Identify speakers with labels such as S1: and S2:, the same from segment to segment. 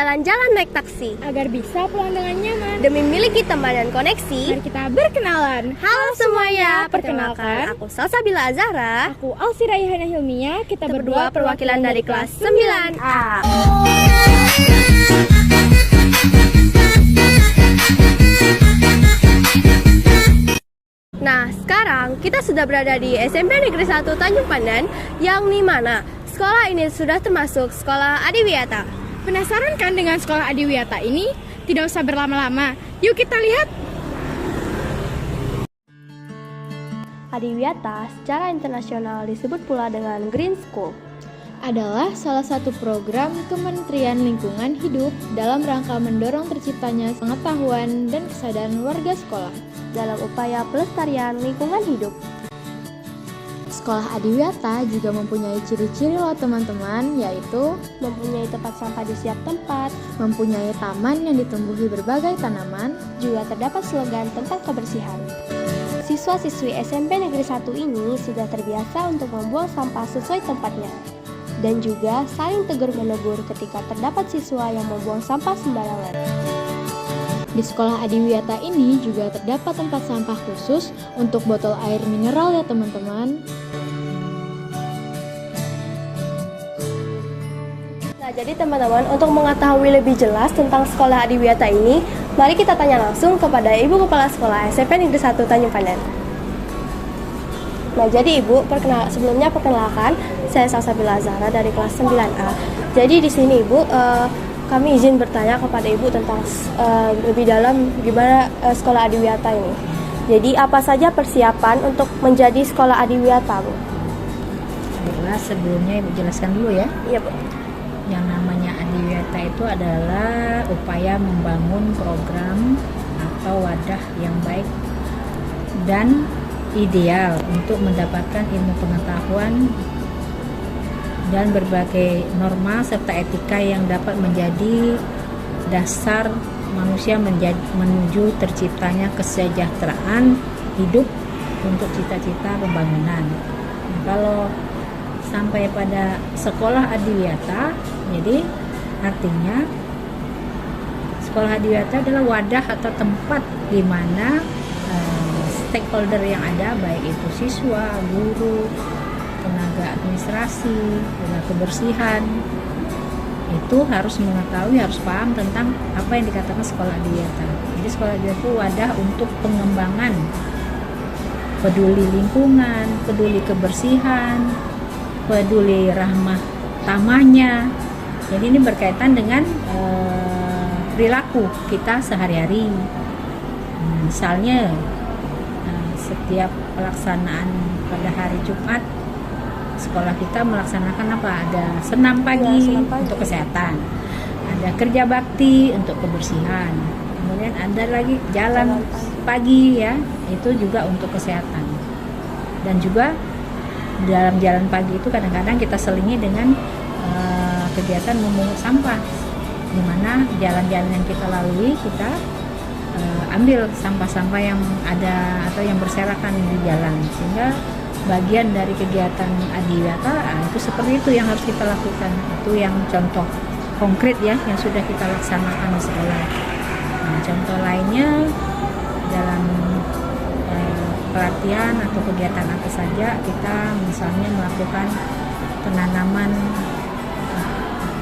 S1: jalan-jalan naik taksi
S2: agar bisa pulang dengan nyaman.
S1: demi miliki teman dan koneksi.
S2: Mari kita berkenalan.
S1: Halo semuanya, perkenalkan aku Salsabila Azhara.
S2: Aku Alsi Raihana Hilmia. Kita berdua
S1: perwakilan dari kelas 9A. Nah, sekarang kita sudah berada di SMP Negeri 1 Tanjung Pandan, yang dimana sekolah ini sudah termasuk sekolah Adiwiyata.
S2: Penasaran kan dengan sekolah Adiwiyata ini? Tidak usah berlama-lama. Yuk kita lihat.
S1: Adiwiyata secara internasional disebut pula dengan Green School.
S2: Adalah salah satu program Kementerian Lingkungan Hidup dalam rangka mendorong terciptanya pengetahuan dan kesadaran warga sekolah
S1: dalam upaya pelestarian lingkungan hidup.
S2: Sekolah Adiwiyata juga mempunyai ciri-ciri loh teman-teman, yaitu
S1: Mempunyai tempat sampah di setiap tempat,
S2: mempunyai taman yang ditumbuhi berbagai tanaman,
S1: juga terdapat slogan tentang kebersihan. Siswa-siswi SMP Negeri 1 ini sudah terbiasa untuk membuang sampah sesuai tempatnya, dan juga saling tegur-menegur ketika terdapat siswa yang membuang sampah sembarangan.
S2: Di sekolah Adiwiyata ini juga terdapat tempat sampah khusus untuk botol air mineral ya teman-teman.
S1: Nah, jadi teman-teman, untuk mengetahui lebih jelas tentang sekolah Adiwiyata ini, mari kita tanya langsung kepada Ibu Kepala Sekolah SMP Negeri 1 Tanjung Pandan. Nah, jadi Ibu, sebelumnya perkenalkan, saya Salsabila Azhara dari kelas 9A. Jadi di sini Ibu, kami izin bertanya kepada Ibu tentang lebih dalam gimana sekolah Adiwiyata ini. Jadi apa saja persiapan untuk menjadi sekolah Adiwiyata, Bu?
S3: Jelas, sebelumnya Ibu jelaskan dulu ya.
S1: Iya, Bu.
S3: Yang namanya Adiwiyata itu adalah upaya membangun program atau wadah yang baik dan ideal untuk mendapatkan ilmu pengetahuan dan berbagai norma serta etika yang dapat menjadi dasar manusia menuju terciptanya kesejahteraan hidup untuk cita-cita pembangunan. Nah, kalau sampai pada sekolah Adiwiyata, jadi artinya sekolah Adiwiyata adalah wadah atau tempat di mana stakeholder yang ada, baik itu siswa, guru, tenaga administrasi, tenaga kebersihan, itu harus mengetahui, harus paham tentang apa yang dikatakan sekolah Adiwiyata. Jadi sekolah Adiwiyata itu wadah untuk pengembangan peduli lingkungan, peduli kebersihan, peduli rahmah tamahnya. Jadi ini berkaitan dengan perilaku kita sehari-hari. Misalnya setiap pelaksanaan pada hari Jumat, sekolah kita melaksanakan apa? Ada senam pagi untuk kesehatan, ada kerja bakti untuk kebersihan, kemudian ada lagi jalan pagi ya, itu juga untuk kesehatan. Dan juga dalam jalan pagi itu kadang-kadang kita selingi dengan kegiatan memungut sampah, di mana jalan-jalan yang kita lalui kita ambil sampah-sampah yang ada atau yang berserakan di jalan, sehingga bagian dari kegiatan Adiwiyata itu seperti itu yang harus kita lakukan. Itu yang contoh konkret ya yang sudah kita laksanakan di sekolah. Nah, contoh lainnya dalam pelatihan atau kegiatan apa saja, kita misalnya melakukan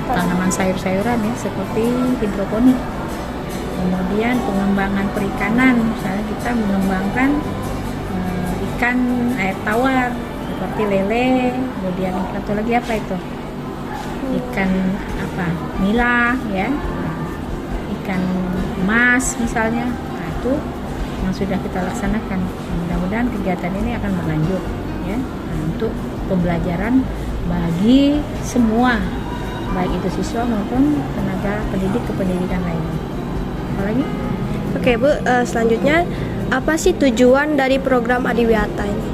S3: tanaman sayur-sayuran ya, seperti hidroponik. Kemudian pengembangan perikanan, misalnya kita mengembangkan ikan air tawar seperti lele, kemudian satu lagi apa itu, ikan apa, nila ya, ikan emas misalnya. Nah, itu yang sudah kita laksanakan. Mudah-mudahan kegiatan ini akan berlanjut ya, untuk pembelajaran bagi semua, baik itu siswa maupun tenaga pendidik kependidikan lainnya. Apalagi?
S1: Oke, Bu, selanjutnya apa sih tujuan dari program Adiwiyata ini?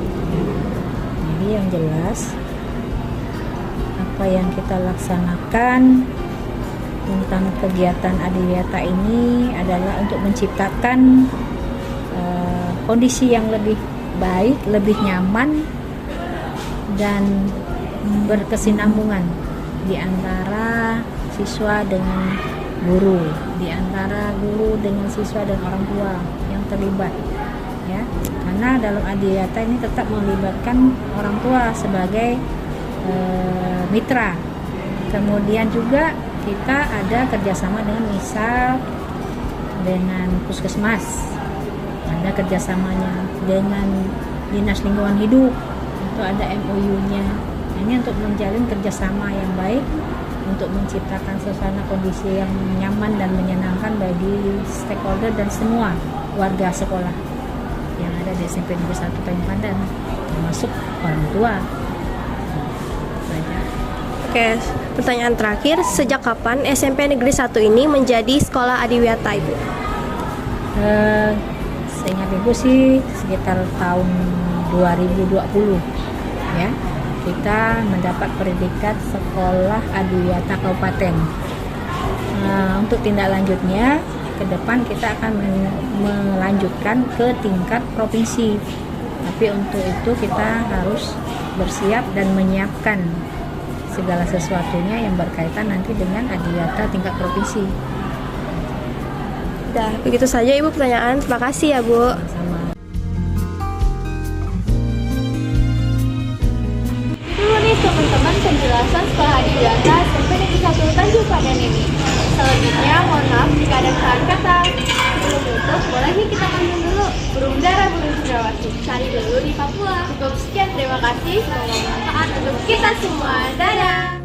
S3: Jadi yang jelas apa yang kita laksanakan tentang kegiatan Adiwiyata ini adalah untuk menciptakan kondisi yang lebih baik, lebih nyaman dan berkesinambungan di antara siswa dengan guru, di antara guru dengan siswa dan orang tua yang terlibat, ya. Karena dalam Adiwiyata ini tetap melibatkan orang tua sebagai mitra. Kemudian juga kita ada kerjasama dengan misal dengan puskesmas, ada kerjasamanya dengan dinas lingkungan hidup, itu ada MOU-nya. Ini untuk menjalin kerjasama yang baik untuk menciptakan suasana kondisi yang nyaman dan menyenangkan bagi stakeholder dan semua warga sekolah yang ada di SMP Negeri 1 Tanjung Pandan, termasuk orang tua.
S1: Oke, pertanyaan terakhir, sejak kapan SMP Negeri 1 ini menjadi sekolah adiwiyata, Ibu?
S3: Seingat Ibu sih sekitar tahun 2020, ya. Kita mendapat predikat sekolah adiwiyata kabupaten. Untuk tindak lanjutnya, ke depan kita akan melanjutkan ke tingkat provinsi. Tapi untuk itu kita harus bersiap dan menyiapkan segala sesuatunya yang berkaitan nanti dengan adiwiyata tingkat provinsi.
S1: Dah, begitu saja Ibu pertanyaan. Terima kasih ya, Bu.
S3: Sama.
S2: Dulu nih teman-teman penjelasan sekolah adiwiyata SMP Negeri 1 Tanjung Pandan ini. Selanjutnya mohon maaf jika ada kesalahan kata. Sebelum itu, boleh nih kita panggil dulu burung dara burung cendrawasih. Cari dulu di Papua. Cukup sekian, terima kasih. Semoga bermanfaat untuk kita semua. Dadah!